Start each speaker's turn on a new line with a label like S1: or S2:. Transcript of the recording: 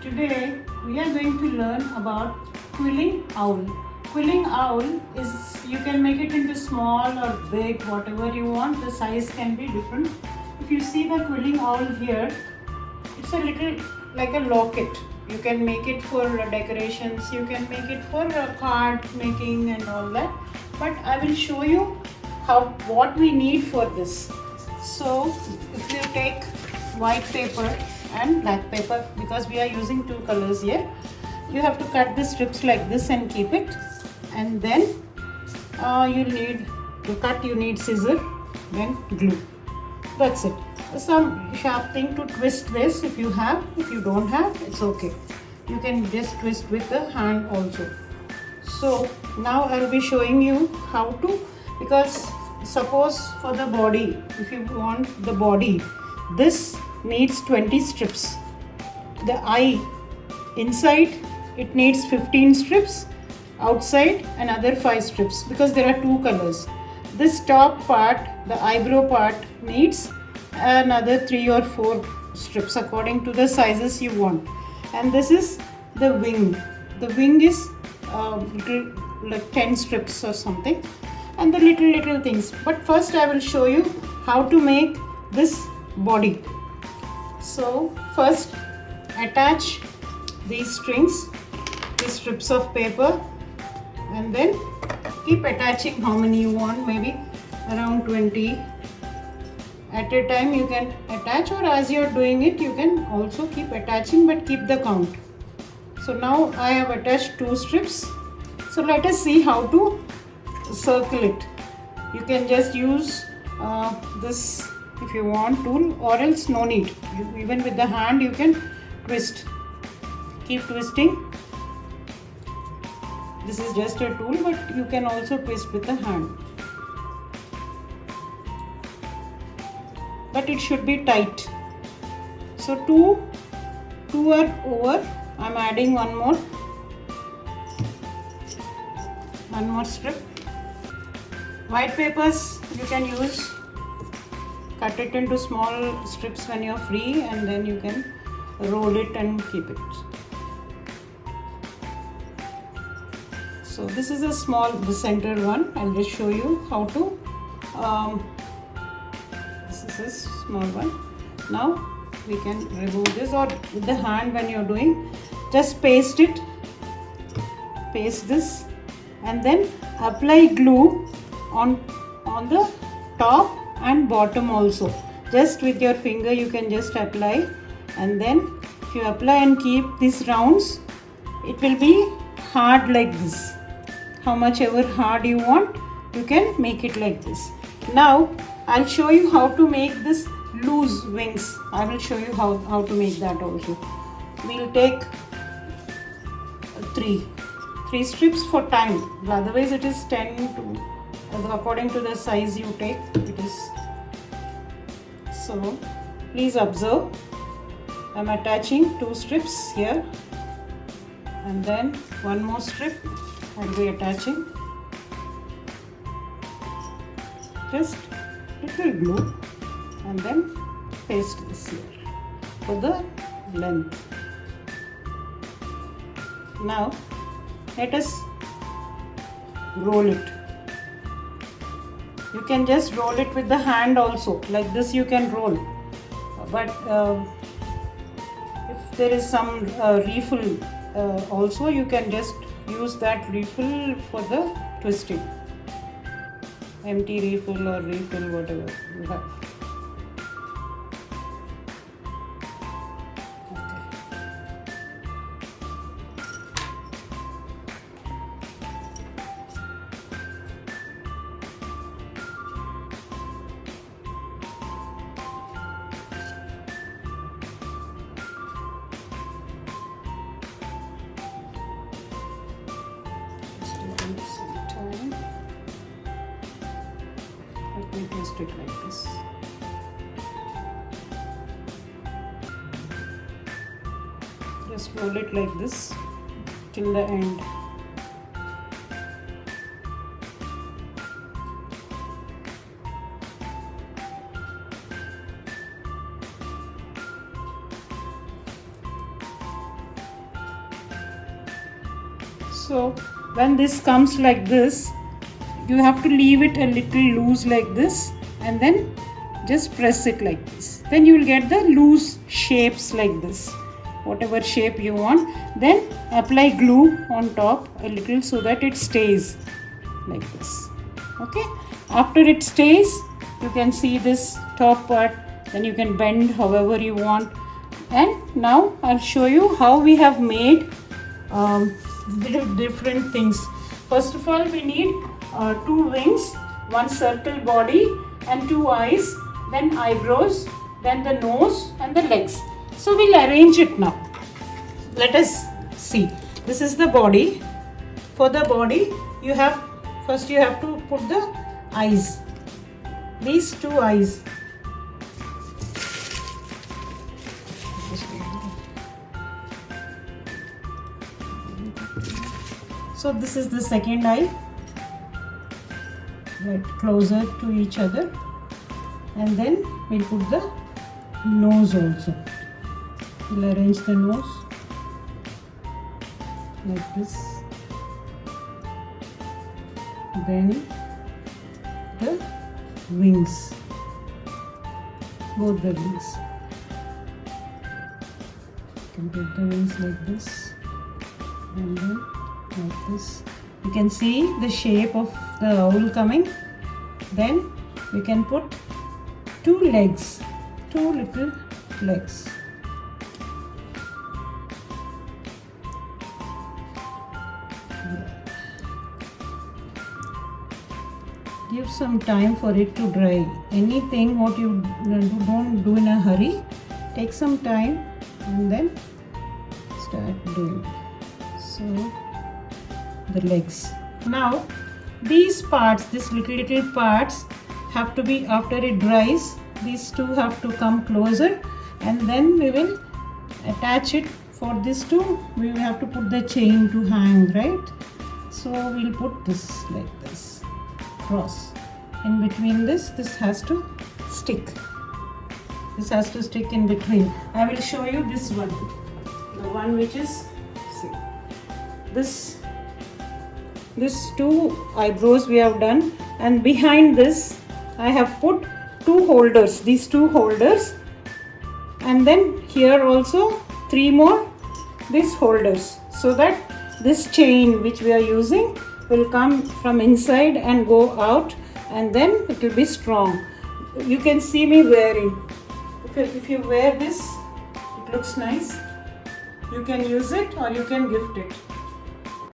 S1: Today we are going to learn about quilling owl. Quilling owl is, you can make it into small or big, whatever you want. The size can be different. If you see the quilling owl here, it's a little like a locket. You can make it for decorations, you can make it for card making and all that. But I will show you what we need for this. So if you take white paper and black paper, because we are using two colors here, you have to cut the strips like this and keep it. And then you need to cut, you need scissor, then glue. That's it. Some sharp thing to twist this if you have. If you don't have, it's okay. You can just twist with the hand also. So now I'll be showing you how to, because suppose for the body, if you want the body, this needs 20 strips. The eye inside, it needs 15 strips. Outside another 5 strips, because there are two colors. This top part, the eyebrow part, needs another 3 or 4 strips according to the sizes you want. And this is the wing. The wing is like 10 strips or something, and the little things. But first I will show you how to make this body. So first attach these strings, these strips of paper, and then keep attaching how many you want, maybe around 20 at a time you can attach, or as you are doing it you can also keep attaching, but keep the count. So now I have attached 2 strips. So let us see how to circle it. You can just use this if you want tool, or else no need. Even with the hand you can twist. Keep twisting. This is just a tool, but you can also twist with the hand. But it should be tight. So two are over. I'm adding one more strip. White papers you can use. Cut it into small strips when you're free, and then you can roll it and keep it. So this is a small, the center one. I'll just show you how to. This is a small one. Now we can remove this, or with the hand when you're doing, just paste it. Paste this, and then apply glue on the top and bottom also. Just with your finger you can just apply, and then if you apply and keep these rounds, it will be hard like this. How much ever hard you want, you can make it like this. Now I'll show you how to make this loose wings. I will show you how to make that also. We'll take 3 strips for time. Otherwise it is 10 to, according to the size you take, it is. So please observe. I'm attaching 2 strips here, and then one more strip I'll be attaching. Just little glue, and then paste this here for the length. Now let us roll it. You can just roll it with the hand also, like this you can roll. But if there is some refill also, you can just use that refill for the twisting. Empty refill or refill, whatever you have. Let me twist it like this. Just roll it like this till the end. So when this comes like this, you have to leave it a little loose like this, and then just press it like this. Then you will get the loose shapes like this, whatever shape you want. Then apply glue on top a little so that it stays like this. Okay, after it stays, you can see this top part, then you can bend however you want. And now I'll show you how we have made different things. First of all, we need 2 wings, 1 circle body and 2 eyes, then eyebrows, then the nose and the legs. So we'll arrange it now. Let us see. This is the body. For the body, you have to put the eyes. These 2 eyes. So this is the second eye, right closer to each other, and then we'll put the nose also. We'll arrange the nose like this, then the wings, both the wings. You can put the wings like this, and then like this. You can see the shape of the owl coming. Then we can put 2 legs, 2 little legs. Give some time for it to dry. Anything what you don't do in a hurry, take some time and then start doing. So the legs. Now these parts, these little parts have to be, after it dries, these 2 have to come closer, and then we will attach it. For this 2, we will have to put the chain to hang, right? So we'll put this like this, cross. In between this has to stick. This has to stick in between. I will show you this one. The one which is, see, this 2 eyebrows we have done, and behind this I have put 2 holders, these 2 holders, and then here also 3 more these holders, so that this chain which we are using will come from inside and go out, and then it will be strong. You can see me wearing. If you wear this, it looks nice. You can use it or you can gift it.